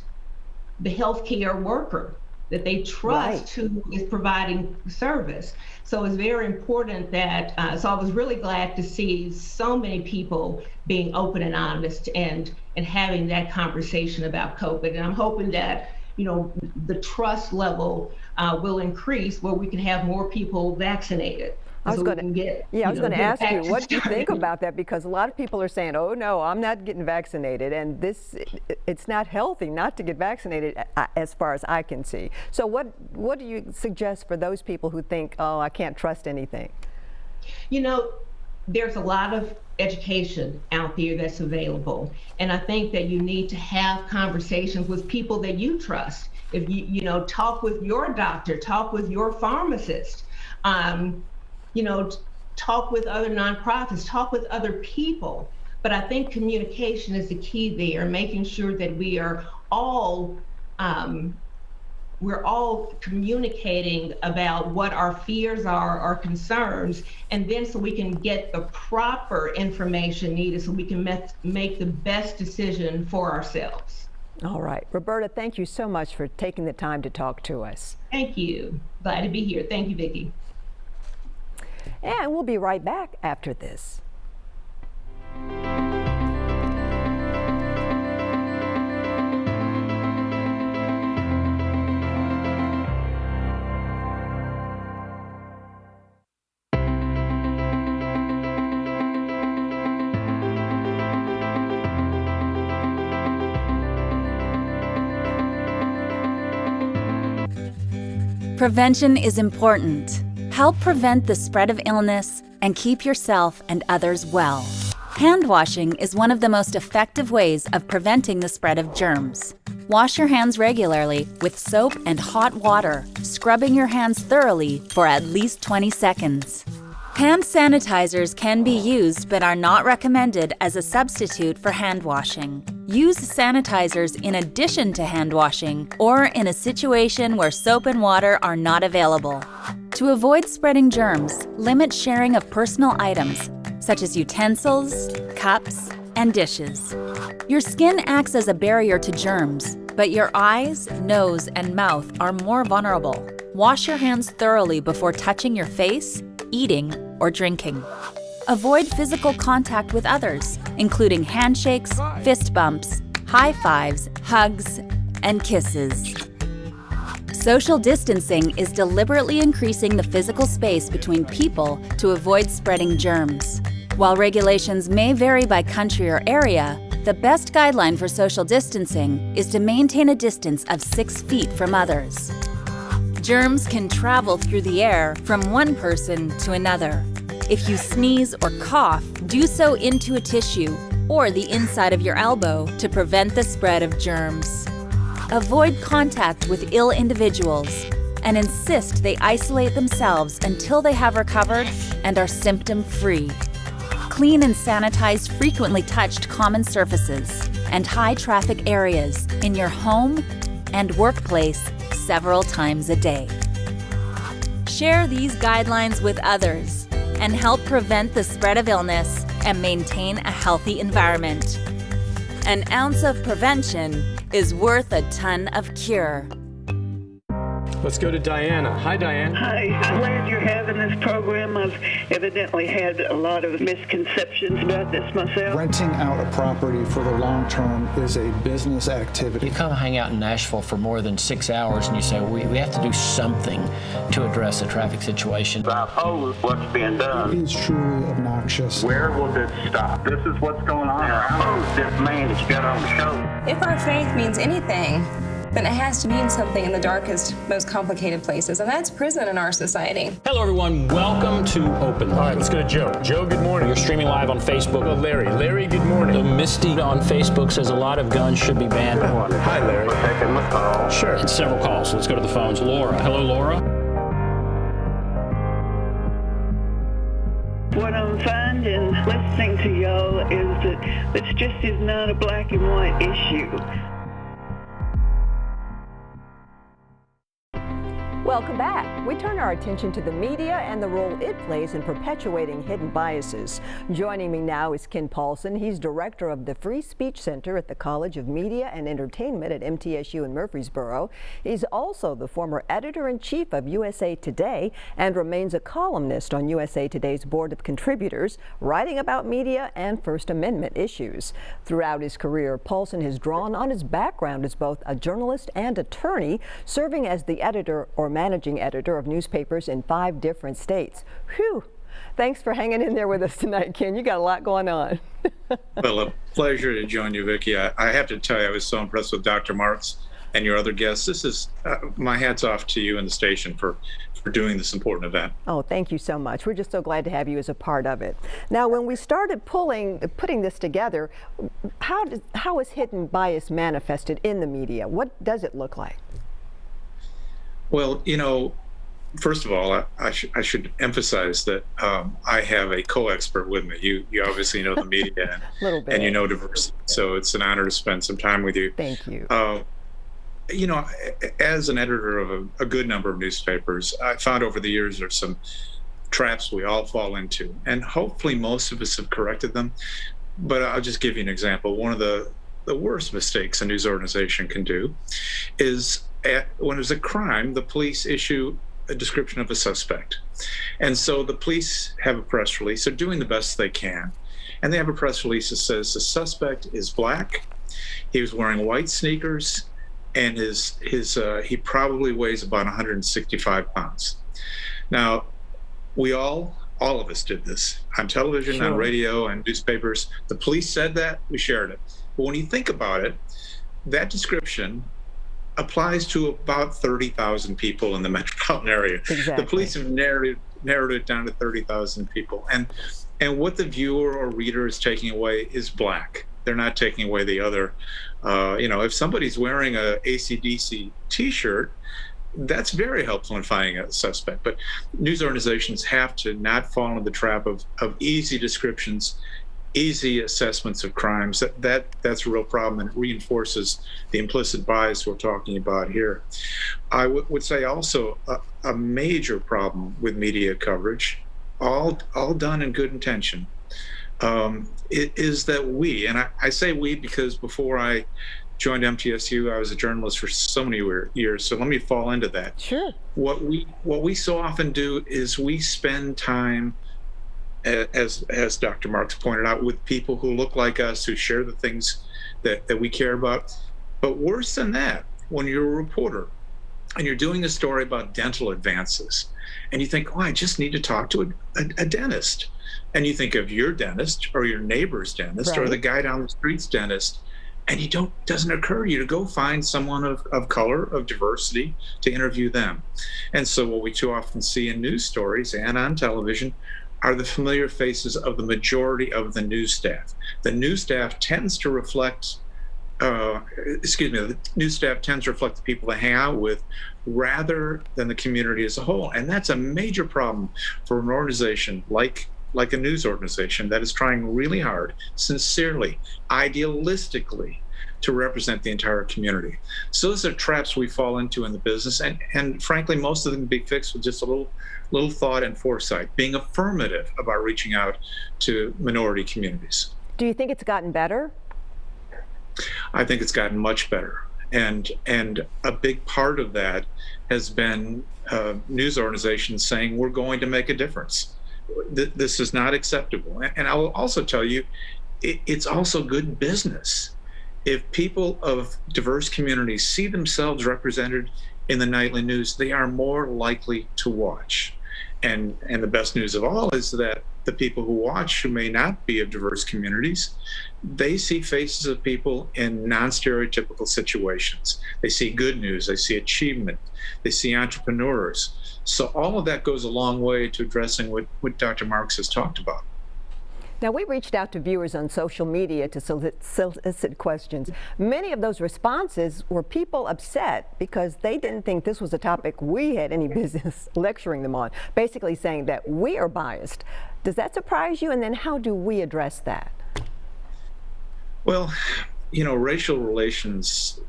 the healthcare worker, that they trust who is providing service. So it's very important that, so I was really glad to see so many people being open and honest and having that conversation about COVID. And I'm hoping that, the trust level will increase where we can have more people vaccinated. I was going to ask you, what do you think about that? Because a lot of people are saying, oh no, I'm not getting vaccinated, and it's not healthy not to get vaccinated as far as I can see. So what do you suggest for those people who think, oh, I can't trust anything? There's a lot of education out there that's available. And I think that you need to have conversations with people that you trust. If you talk with your doctor, talk with your pharmacist, talk with other nonprofits, talk with other people. But I think communication is the key there, making sure that we are all we're all communicating about what our fears are, our concerns, and then so we can get the proper information needed so we can make the best decision for ourselves. All right. Roberta, thank you so much for taking the time to talk to us. Thank you. Glad to be here. Thank you, Vicki. And we'll be right back after this. Prevention is important. Help prevent the spread of illness and keep yourself and others well. Hand washing is one of the most effective ways of preventing the spread of germs. Wash your hands regularly with soap and hot water, scrubbing your hands thoroughly for at least 20 seconds. Hand sanitizers can be used but are not recommended as a substitute for hand washing. Use sanitizers in addition to hand washing or in a situation where soap and water are not available. To avoid spreading germs, limit sharing of personal items such as utensils, cups, and dishes. Your skin acts as a barrier to germs, but your eyes, nose, and mouth are more vulnerable. Wash your hands thoroughly before touching your face, eating, or drinking. Avoid physical contact with others, including handshakes, fist bumps, high fives, hugs, and kisses. Social distancing is deliberately increasing the physical space between people to avoid spreading germs. While regulations may vary by country or area, the best guideline for social distancing is to maintain a distance of 6 feet from others. Germs can travel through the air from one person to another. If you sneeze or cough, do so into a tissue or the inside of your elbow to prevent the spread of germs. Avoid contact with ill individuals and insist they isolate themselves until they have recovered and are symptom-free. Clean and sanitize frequently touched common surfaces and high-traffic areas in your home and workplace several times a day. Share these guidelines with others and help prevent the spread of illness and maintain a healthy environment. An ounce of prevention is worth a ton of cure. Let's go to Diana. Hi, Diane. Hi, I'm glad you're having this program. I've evidently had a lot of misconceptions about this myself. Renting out a property for the long term is a business activity. You come hang out in Nashville for more than 6 hours and you say, we have to do something to address the traffic situation. I oppose what's being done. It's truly obnoxious. Where will this stop? This is what's going on. I oppose this man that you got on the show. If our faith means anything, then it has to mean something in the darkest, most complicated places, and that's prison in our society. Hello, everyone. Welcome to Open Line. All right, let's go to Joe. Joe, good morning. You're streaming live on Facebook. Hello, Larry. Larry, good morning. So Misty on Facebook says a lot of guns should be banned. Hi, Larry. We're taking the call. Sure. And several calls. So let's go to the phones. Laura. Hello, Laura. What I'm finding listening to y'all is that this just is not a black and white issue. Welcome back. We turn our attention to the media and the role it plays in perpetuating hidden biases. Joining me now is Ken Paulson. He's director of the Free Speech Center at the College of Media and Entertainment at MTSU in Murfreesboro. He's also the former editor-in-chief of USA Today and remains a columnist on USA Today's board of contributors, writing about media and First Amendment issues. Throughout his career, Paulson has drawn on his background as both a journalist and attorney, serving as the editor or managing editor of newspapers in 5 different states. Whew! Thanks for hanging in there with us tonight, Ken. You got a lot going on. Well, a pleasure to join you, Vicki. I have to tell you, I was so impressed with Dr. Marks and your other guests. This is my hat's off to you and the station for doing this important event. Oh, thank you so much. We're just so glad to have you as a part of it. Now, when we started putting this together, how is hidden bias manifested in the media? What does it look like? Well, you know, first of all, I should emphasize that I have a co-expert with me. You obviously know the media and you know diversity, so it's an honor to spend some time with you. Thank you. You know, as an editor of a good number of newspapers, I found over the years there's some traps we all fall into, and hopefully most of us have corrected them. But I'll just give you an example. One of the the worst mistakes a news organization can do is when there's a crime, the police issue a description of a suspect. And so the police have a press release. They're doing the best they can. And they have a press release that says the suspect is black. He was wearing white sneakers, and he probably weighs about 165 pounds. Now, all of us did this on television, on radio, and newspapers. The police said that, we shared it. But when you think about it, that description applies to about 30,000 people in the metropolitan area. Exactly. The police have narrowed it down to 30,000 people. And what the viewer or reader is taking away is black. They're not taking away the other. If somebody's wearing a AC/DC t-shirt, that's very helpful in finding a suspect. But news organizations have to not fall into the trap of easy descriptions, easy assessments of crimes. That's a real problem, and it reinforces the implicit bias we're talking about here. I would say also a major problem with media coverage, all done in good intention, is that we, and I say we because before I joined MTSU, I was a journalist for so many years, so let me fall into that. Sure. What we so often do is we spend time, as Dr. Marks pointed out, with people who look like us, who share the things that we care about. But worse than that, when you're a reporter and you're doing a story about dental advances, and you think, oh, I just need to talk to a dentist. And you think of your dentist or your neighbor's dentist, or the guy down the street's dentist, and doesn't occur to you to go find someone of color, of diversity, to interview them. And so what we too often see in news stories and on television are the familiar faces of the majority of the news staff. The news staff tends to reflect, the news staff tends to reflect the people they hang out with rather than the community as a whole. And that's a major problem for an organization like a news organization that is trying really hard, sincerely, idealistically, to represent the entire community. So those are traps we fall into in the business, and frankly, most of them can be fixed with just a little thought and foresight, being affirmative about reaching out to minority communities. Do you think it's gotten better? I think it's gotten much better. And a big part of that has been news organizations saying, we're going to make a difference. This is not acceptable. And I will also tell you, it's also good business. If people of diverse communities see themselves represented in the nightly news, they are more likely to watch. And the best news of all is that the people who watch, who may not be of diverse communities, they see faces of people in non-stereotypical situations. They see good news, they see achievement, they see entrepreneurs. So all of that goes a long way to addressing what Dr. Marks has talked about. Now, we reached out to viewers on social media to solicit questions. Many of those responses were people upset because they didn't think this was a topic we had any business lecturing them on, basically saying that we are biased. Does that surprise you? And then how do we address that? Well, racial relations,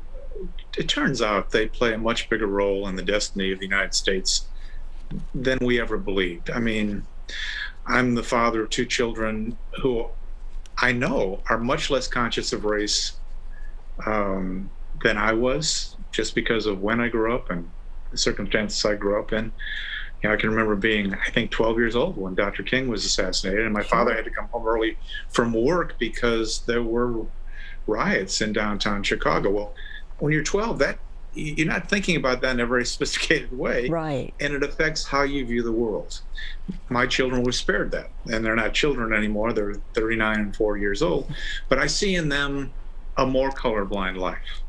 it turns out they play a much bigger role in the destiny of the United States than we ever believed. I mean, I'm the father of two children who I know are much less conscious of race than I was, just because of when I grew up and the circumstances I grew up in. I can remember being, I think, 12 years old when Dr. King was assassinated, and my father had to come home early from work because there were riots in downtown Chicago. Well, when you're 12, you're not thinking about that in a very sophisticated way. Right. And it affects how you view the world. My children were spared that, and they're not children anymore. They're 39 and 4 years old. But I see in them a more colorblind life.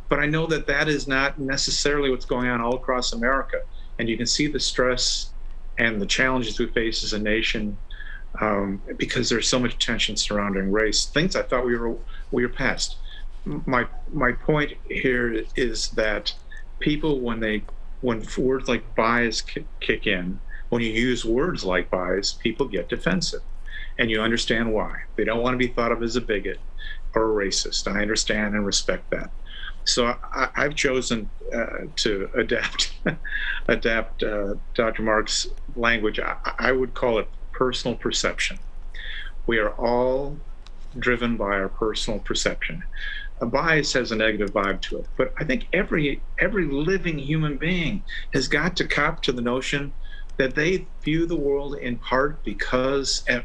But I know that is not necessarily what's going on all across America. And you can see the stress and the challenges we face as a nation because there's so much tension surrounding race. Things I thought we were past. My point here is that people, when words like bias kick in, when you use words like bias, people get defensive, and you understand why. They don't want to be thought of as a bigot or a racist. I understand and respect that. So I've chosen to adapt Dr. Marks' language. I would call it personal perception. We are all driven by our personal perception. A bias has a negative vibe to it. But I think every living human being has got to cop to the notion that they view the world in part because of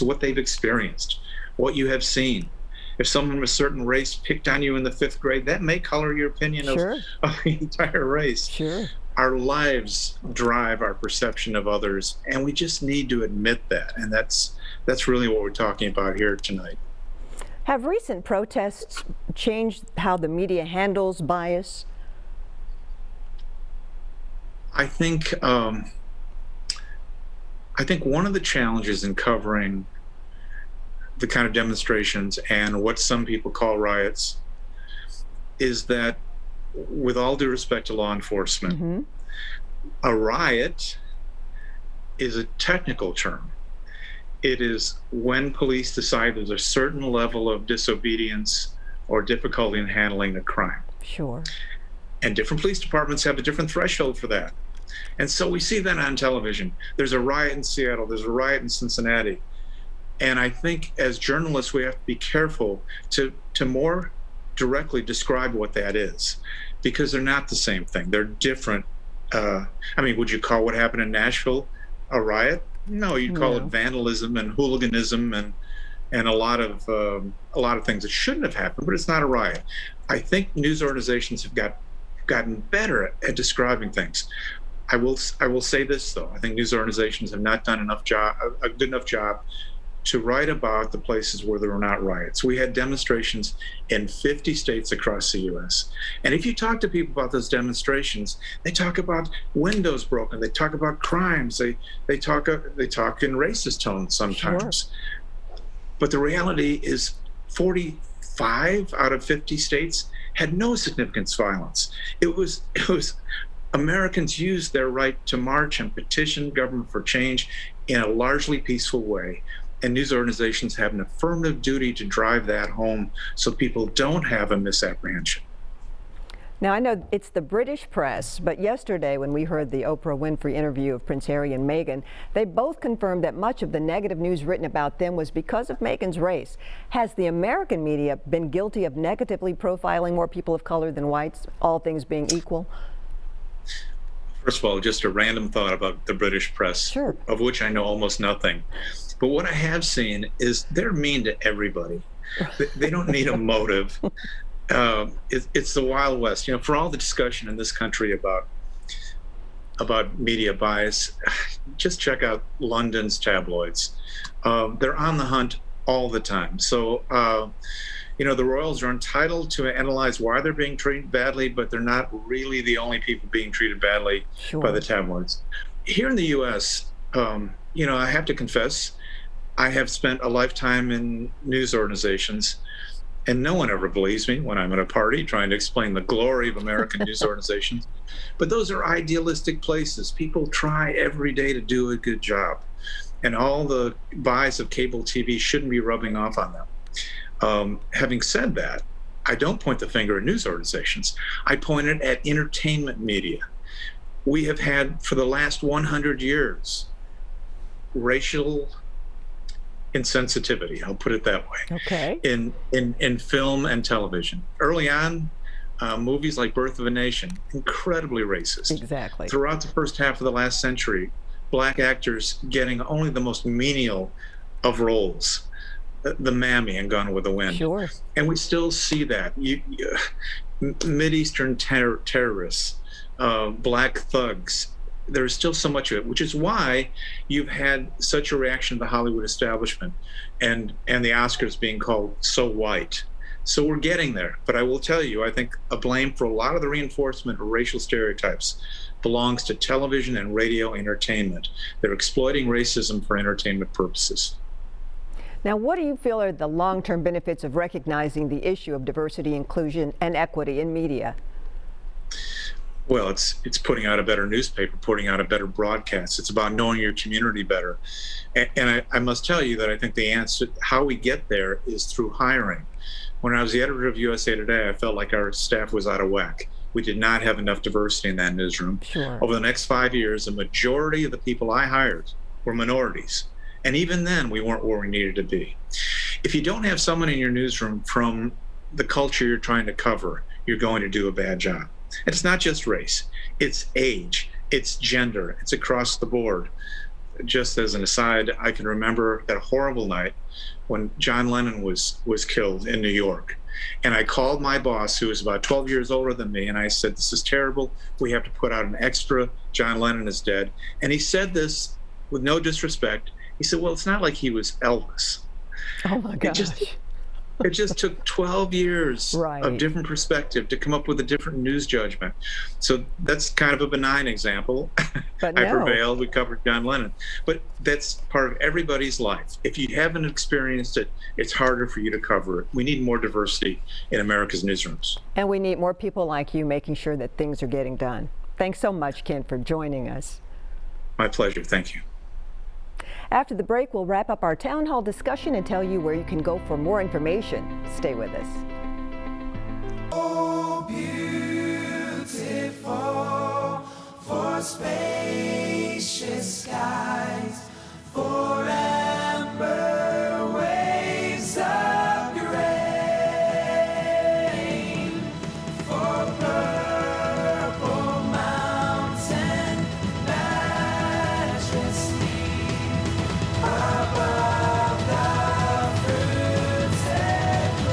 what they've experienced, what you have seen. If someone of a certain race picked on you in the 5th grade, that may color your opinion of the entire race. Sure. Our lives drive our perception of others, and we just need to admit that. And that's really what we're talking about here tonight. Have recent protests changed how the media handles bias? I think one of the challenges in covering the kind of demonstrations and what some people call riots is that, with all due respect to law enforcement, a riot is a technical term. It is when police decide there's a certain level of disobedience or difficulty in handling a crime. Sure. And different police departments have a different threshold for that. And so we see that on television. There's a riot in Seattle, there's a riot in Cincinnati. And I think as journalists, we have to be careful to more directly describe what that is, because they're not the same thing. They're different. Would you call what happened in Nashville a riot? No, you'd call it vandalism and hooliganism and a lot of things that shouldn't have happened, but it's not a riot. I think news organizations have gotten better at describing things. I will say this though: I think news organizations have not done a good enough job to write about the places where there were not riots. We had demonstrations in 50 states across the U.S. And if you talk to people about those demonstrations, they talk about windows broken, they talk about crimes, they talk in racist tones sometimes. Sure. But the reality is 45 out of 50 states had no significant violence. It was Americans used their right to march and petition government for change in a largely peaceful way. And news organizations have an affirmative duty to drive that home so people don't have a misapprehension. Now, I know it's the British press, but yesterday when we heard the Oprah Winfrey interview of Prince Harry and Meghan, they both confirmed that much of the negative news written about them was because of Meghan's race. Has the American media been guilty of negatively profiling more people of color than whites, all things being equal? First of all, just a random thought about the British press, of which I know almost nothing. But what I have seen is they're mean to everybody. They don't need a motive. It's the Wild West. For all the discussion in this country about media bias, just check out London's tabloids. They're on the hunt all the time. So, the royals are entitled to analyze why they're being treated badly, but they're not really the only people being treated badly by the tabloids. Here in the U.S., I have to confess, I have spent a lifetime in news organizations, and no one ever believes me when I'm at a party trying to explain the glory of American news organizations. But those are idealistic places. People try every day to do a good job. And all the buys of cable TV shouldn't be rubbing off on them. Having said that, I don't point the finger at news organizations. I point it at entertainment media. We have had, for the last 100 years, racial insensitivity, I'll put it that way, in film and television. Early on, movies like Birth of a Nation, incredibly racist. Exactly. Throughout the first half of the last century, Black actors getting only the most menial of roles. The Mammy and Gone with the Wind. Sure. And we still see that. Mideastern terrorists, black thugs, there's still so much of it, which is why you've had such a reaction to the Hollywood establishment and the Oscars being called so white. So we're getting there. But I will tell you, I think a blame for a lot of the reinforcement of racial stereotypes belongs to television and radio entertainment. They're exploiting racism for entertainment purposes. Now, what do you feel are the long-term benefits of recognizing the issue of diversity, inclusion, and equity in media? Well, it's putting out a better newspaper, putting out a better broadcast. It's about knowing your community better. And I must tell you that I think the answer, how we get there, is through hiring. When I was the editor of USA Today, I felt like our staff was out of whack. We did not have enough diversity in that newsroom. Sure. Over the next 5 years, the majority of the people I hired were minorities. And even then, we weren't where we needed to be. If you don't have someone in your newsroom from the culture you're trying to cover, you're going to do a bad job. It's not just race, it's age, it's gender, it's across the board. Just as an aside, I can remember that horrible night when John Lennon was killed in New York. And I called my boss, who was about 12 years older than me, and I said, this is terrible. We have to put out an extra. John Lennon is dead. And he said this with no disrespect. He said, well, it's not like he was Elvis. Oh my gosh. It just took 12 years right. of different perspective to come up with a different news judgment. So that's kind of a benign example. But I prevailed. We covered John Lennon. But that's part of everybody's life. If you haven't experienced it, it's harder for you to cover it. We need more diversity in America's newsrooms. And we need more people like you making sure that things are getting done. Thanks so much, Ken, for joining us. My pleasure. Thank you. After the break, we'll wrap up our town hall discussion and tell you where you can go for more information. Stay with us. Oh, beautiful, for spacious skies, for amber waves of grain, for purple mountain majesty. Above the fruited land,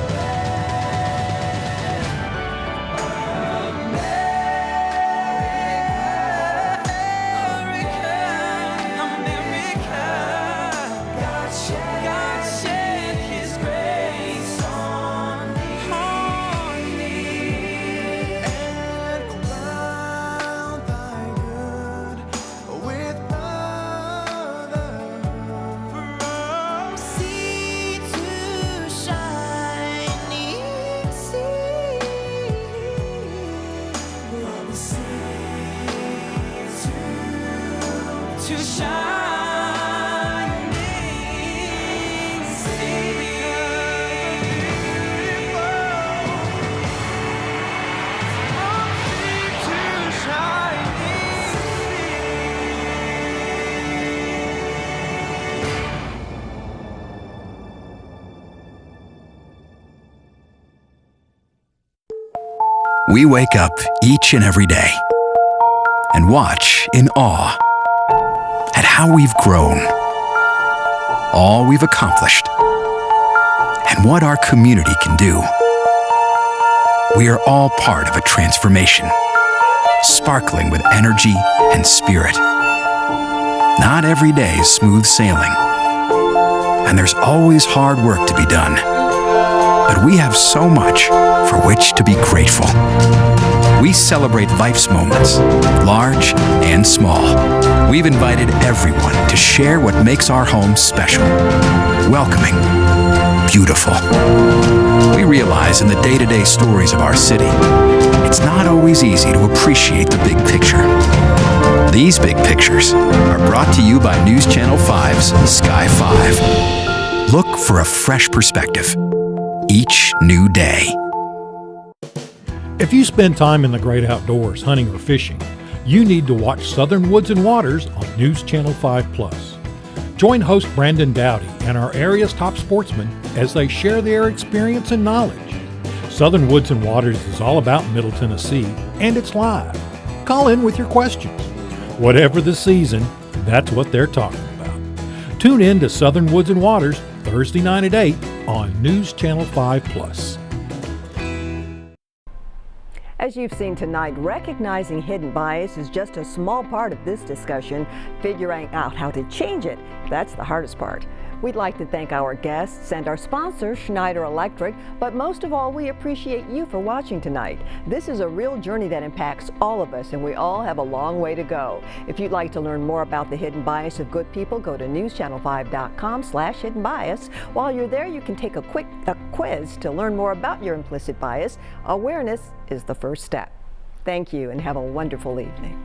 America, God shed His grace on me, and crown Thy good with from sea to shining sea, from sea to shining sea, We wake up each and every day and watch in awe at how we've grown, all we've accomplished, and what our community can do. We are all part of a transformation, sparkling with energy and spirit. Not every day is smooth sailing, and there's always hard work to be done. But we have so much for which to be grateful. We celebrate life's moments, large and small. We've invited everyone to share what makes our home special, welcoming, beautiful. We realize in the day-to-day stories of our city, it's not always easy to appreciate the big picture. These big pictures are brought to you by News Channel 5's Sky 5. Look for a fresh perspective each new day. If you spend time in the great outdoors, hunting or fishing, you need to watch Southern Woods and Waters on News Channel 5+. Join host Brandon Dowdy and our area's top sportsmen as they share their experience and knowledge. Southern Woods and Waters is all about Middle Tennessee, and it's live. Call in with your questions. Whatever the season, that's what they're talking about. Tune in to Southern Woods and Waters Thursday night at 8 on News Channel 5+. As you've seen tonight, recognizing hidden bias is just a small part of this discussion. Figuring out how to change it, that's the hardest part. We'd like to thank our guests and our sponsor, Schneider Electric, but most of all, we appreciate you for watching tonight. This is a real journey that impacts all of us, and we all have a long way to go. If you'd like to learn more about the hidden bias of good people, go to newschannel5.com/hidden bias. While you're there, you can take a quick quiz to learn more about your implicit bias. Awareness is the first step. Thank you, and have a wonderful evening.